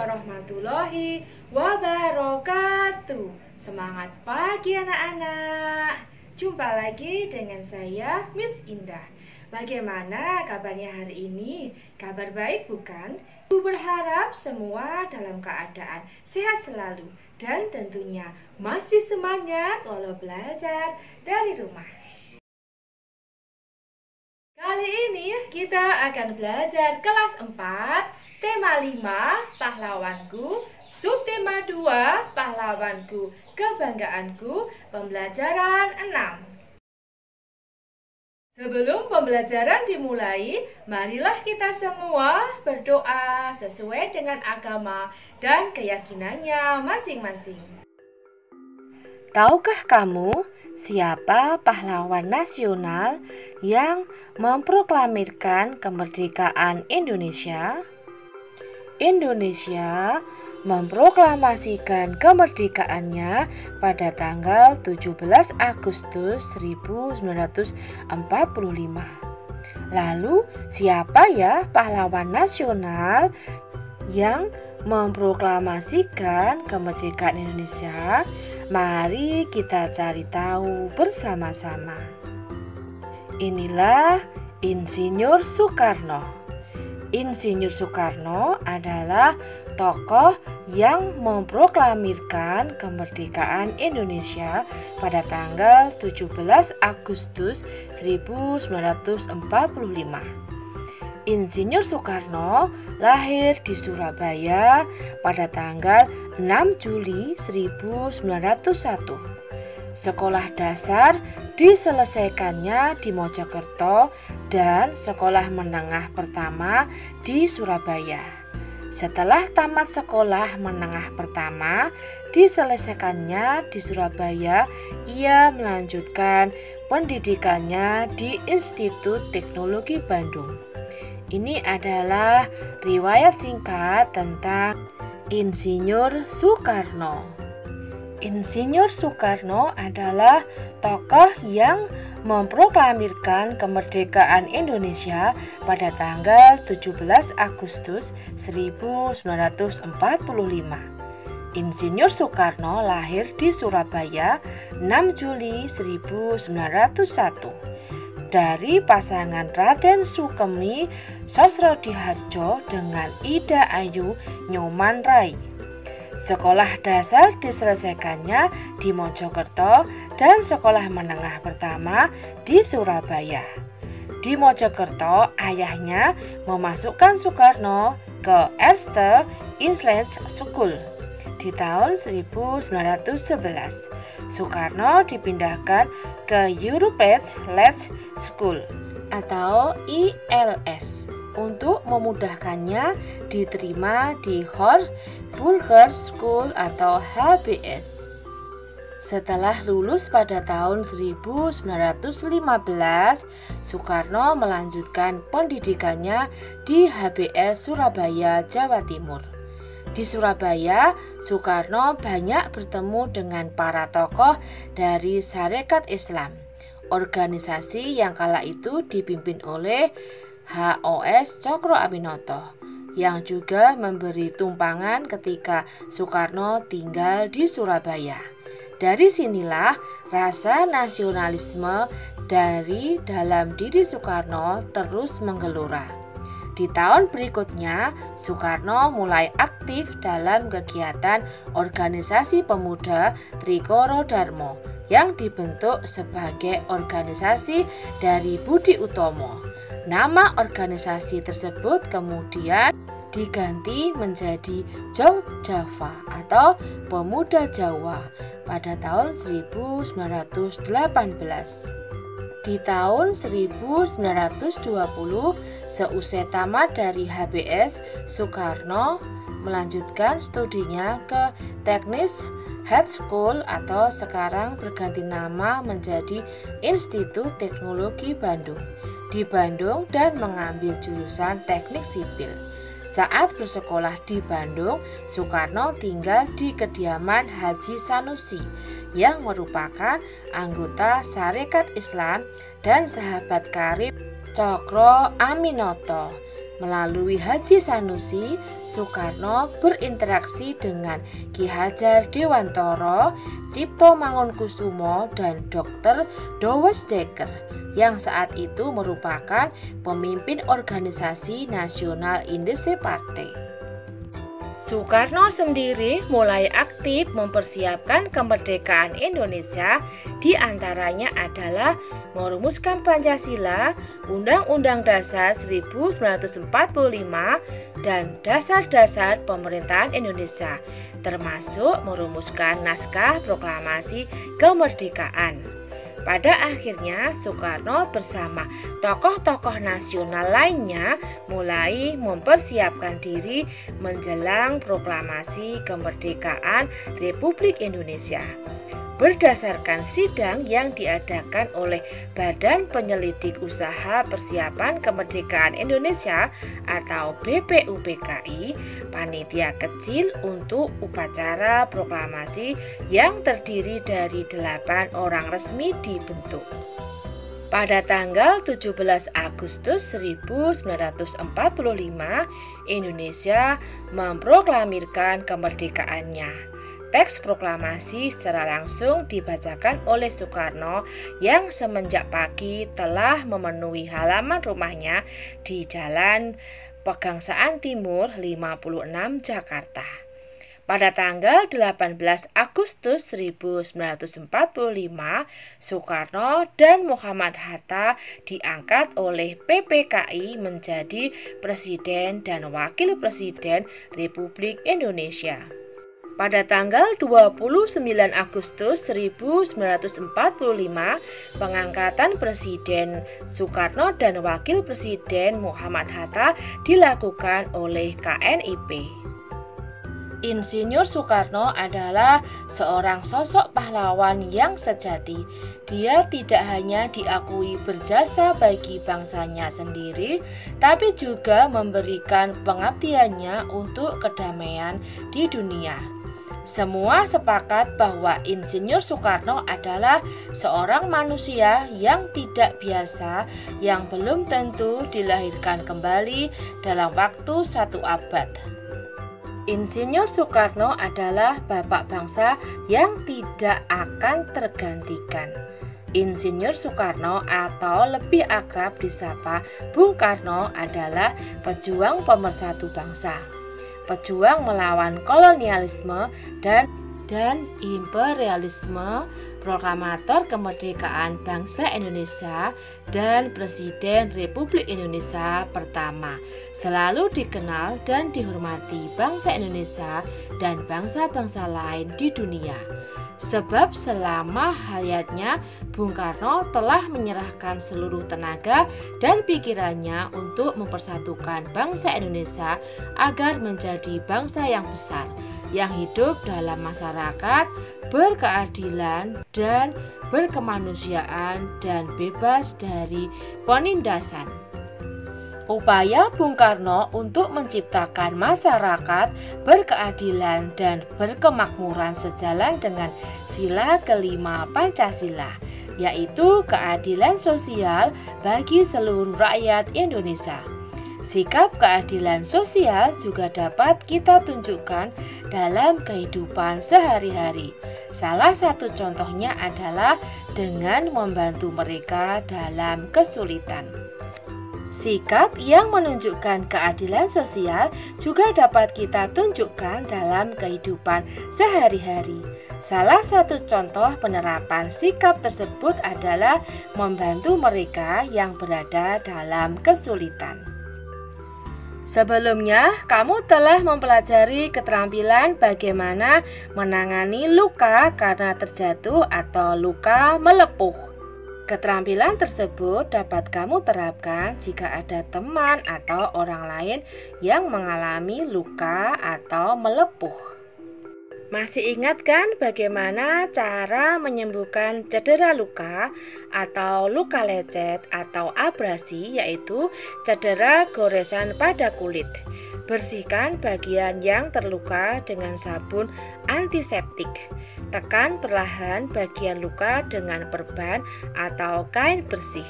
warahmatullahi wabarakatuh. Semangat pagi anak-anak. Jumpa lagi dengan saya Miss Indah. Bagaimana kabarnya hari ini? Kabar baik bukan? Ibu berharap semua dalam keadaan sehat selalu dan tentunya masih semangat walau belajar dari rumah. Kali ini kita akan belajar kelas 4, tema 5, pahlawanku, subtema 2, pahlawanku, kebanggaanku, pembelajaran 6. Sebelum pembelajaran dimulai, marilah kita semua berdoa sesuai dengan agama dan keyakinannya masing-masing. Tahukah kamu siapa pahlawan nasional yang memproklamirkan kemerdekaan Indonesia? Indonesia memproklamasikan kemerdekaannya pada tanggal 17 Agustus 1945. Lalu, siapa ya pahlawan nasional yang memproklamasikan kemerdekaan Indonesia? Mari kita cari tahu bersama-sama. Inilah Insinyur Soekarno. Insinyur Soekarno adalah tokoh yang memproklamirkan kemerdekaan Indonesia pada tanggal 17 Agustus 1945. Insinyur Soekarno lahir di Surabaya pada tanggal 6 Juli 1901. Sekolah dasar diselesaikannya di Mojokerto dan sekolah menengah pertama di Surabaya. Setelah tamat sekolah menengah pertama diselesaikannya di Surabaya, ia melanjutkan pendidikannya di Institut Teknologi Bandung. Ini adalah riwayat singkat tentang Insinyur Soekarno. Insinyur Soekarno adalah tokoh yang memproklamirkan kemerdekaan Indonesia pada tanggal 17 Agustus 1945. Insinyur Soekarno lahir di Surabaya 6 Juli 1901. Dari pasangan Raden Sukemi Sosrodihardjo dengan Ida Ayu Nyoman Rai. Sekolah dasar diselesaikannya di Mojokerto dan sekolah menengah pertama di Surabaya. Di Mojokerto, ayahnya memasukkan Soekarno ke Erste Inland School. Di tahun 1911, Soekarno dipindahkan ke European Late School atau ILS untuk memudahkannya diterima di Hornburger School atau HBS. Setelah lulus pada tahun 1915, Soekarno melanjutkan pendidikannya di HBS Surabaya, Jawa Timur. Di Surabaya, Soekarno banyak bertemu dengan para tokoh dari Sarekat Islam, organisasi yang kala itu dipimpin oleh HOS Cokro Aminoto, yang juga memberi tumpangan ketika Soekarno tinggal di Surabaya. Dari sinilah rasa nasionalisme dari dalam diri Soekarno terus menggelora. Di tahun berikutnya, Soekarno mulai aktif dalam kegiatan organisasi pemuda Trikoro Darmo yang dibentuk sebagai organisasi dari Budi Utomo. Nama organisasi tersebut kemudian diganti menjadi Jong Java atau Pemuda Jawa pada tahun 1918. Di tahun 1920, seusai tamat dari HBS, Soekarno melanjutkan studinya ke Teknis High School atau sekarang berganti nama menjadi Institut Teknologi Bandung di Bandung dan mengambil jurusan Teknik Sipil. Saat bersekolah di Bandung, Soekarno tinggal di kediaman Haji Sanusi yang merupakan anggota Sarekat Islam dan sahabat karib Cokro Aminoto. Melalui Haji Sanusi, Soekarno berinteraksi dengan Ki Hajar Dewantara, Cipto Mangunkusumo, dan Dr. Douwes Dekker yang saat itu merupakan pemimpin organisasi nasional Indese Partai. Soekarno sendiri mulai aktif mempersiapkan kemerdekaan Indonesia, di antaranya adalah merumuskan Pancasila, Undang-Undang Dasar 1945, dan dasar-dasar pemerintahan Indonesia, termasuk merumuskan naskah proklamasi kemerdekaan. Pada akhirnya Soekarno bersama tokoh-tokoh nasional lainnya mulai mempersiapkan diri menjelang proklamasi kemerdekaan Republik Indonesia. Berdasarkan sidang yang diadakan oleh Badan Penyelidik Usaha Persiapan Kemerdekaan Indonesia atau BPUPKI, panitia kecil untuk upacara proklamasi yang terdiri dari 8 orang resmi dibentuk. Pada tanggal 17 Agustus 1945, Indonesia memproklamirkan kemerdekaannya. Teks proklamasi secara langsung dibacakan oleh Soekarno yang semenjak pagi telah memenuhi halaman rumahnya di Jalan Pegangsaan Timur 56 Jakarta. Pada tanggal 18 Agustus 1945, Soekarno dan Muhammad Hatta diangkat oleh PPKI menjadi Presiden dan Wakil Presiden Republik Indonesia. Pada tanggal 29 Agustus 1945, pengangkatan Presiden Soekarno dan Wakil Presiden Muhammad Hatta dilakukan oleh KNIP. Insinyur Soekarno adalah seorang sosok pahlawan yang sejati. Dia tidak hanya diakui berjasa bagi bangsanya sendiri, tapi juga memberikan pengabdiannya untuk kedamaian di dunia. Semua sepakat bahwa Insinyur Soekarno adalah seorang manusia yang tidak biasa, yang belum tentu dilahirkan kembali dalam waktu 1 abad. Insinyur Soekarno adalah bapak bangsa yang tidak akan tergantikan. Insinyur Soekarno atau lebih akrab disapa Bung Karno adalah pejuang pemersatu bangsa, pejuang melawan kolonialisme dan imperialisme, proklamator kemerdekaan bangsa Indonesia, dan Presiden Republik Indonesia pertama. Selalu dikenal dan dihormati bangsa Indonesia dan bangsa-bangsa lain di dunia. Sebab selama hayatnya Bung Karno telah menyerahkan seluruh tenaga dan pikirannya untuk mempersatukan bangsa Indonesia agar menjadi bangsa yang besar, yang hidup dalam masyarakat, berkeadilan dan berkemanusiaan dan bebas dari penindasan. Upaya Bung Karno untuk menciptakan masyarakat berkeadilan dan berkemakmuran sejalan dengan sila kelima Pancasila, yaitu keadilan sosial bagi seluruh rakyat Indonesia. Sikap keadilan sosial juga dapat kita tunjukkan dalam kehidupan sehari-hari. Salah satu contohnya adalah dengan membantu mereka dalam kesulitan. Sikap yang menunjukkan keadilan sosial juga dapat kita tunjukkan dalam kehidupan sehari-hari. Salah satu contoh penerapan sikap tersebut adalah membantu mereka yang berada dalam kesulitan. Sebelumnya, kamu telah mempelajari keterampilan bagaimana menangani luka karena terjatuh atau luka melepuh. Keterampilan tersebut dapat kamu terapkan jika ada teman atau orang lain yang mengalami luka atau melepuh. Masih ingat kan bagaimana cara menyembuhkan cedera luka atau luka lecet atau abrasi, yaitu cedera goresan pada kulit? Bersihkan bagian yang terluka dengan sabun antiseptik. Tekan perlahan bagian luka dengan perban atau kain bersih.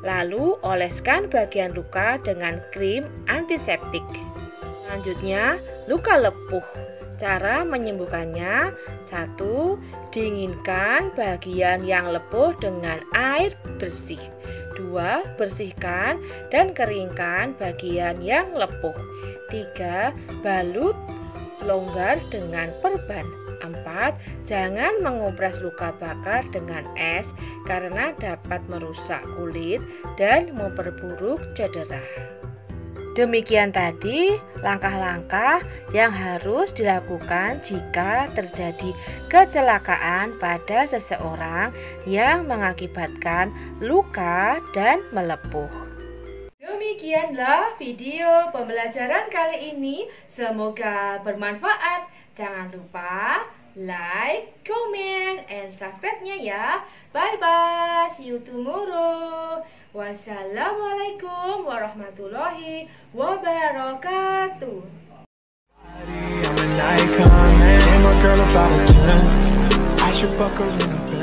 Lalu oleskan bagian luka dengan krim antiseptik. Selanjutnya, luka lepuh. Cara menyembuhkannya: 1. Dinginkan bagian yang lepuh dengan air bersih. 2. Bersihkan dan keringkan bagian yang lepuh. 3. Balut longgar dengan perban. 4. Jangan mengompres luka bakar dengan es karena dapat merusak kulit dan memperburuk cedera. Demikian tadi langkah-langkah yang harus dilakukan jika terjadi kecelakaan pada seseorang yang mengakibatkan luka dan melepuh. Demikianlah video pembelajaran kali ini. Semoga bermanfaat. Jangan lupa like, comment, and subscribe-nya ya. Bye-bye. See you tomorrow. Wassalamualaikum warahmatullahi wabarakatuh. I'm an icon, man. Ain't my girl about a 10. I should fuck her in a bed.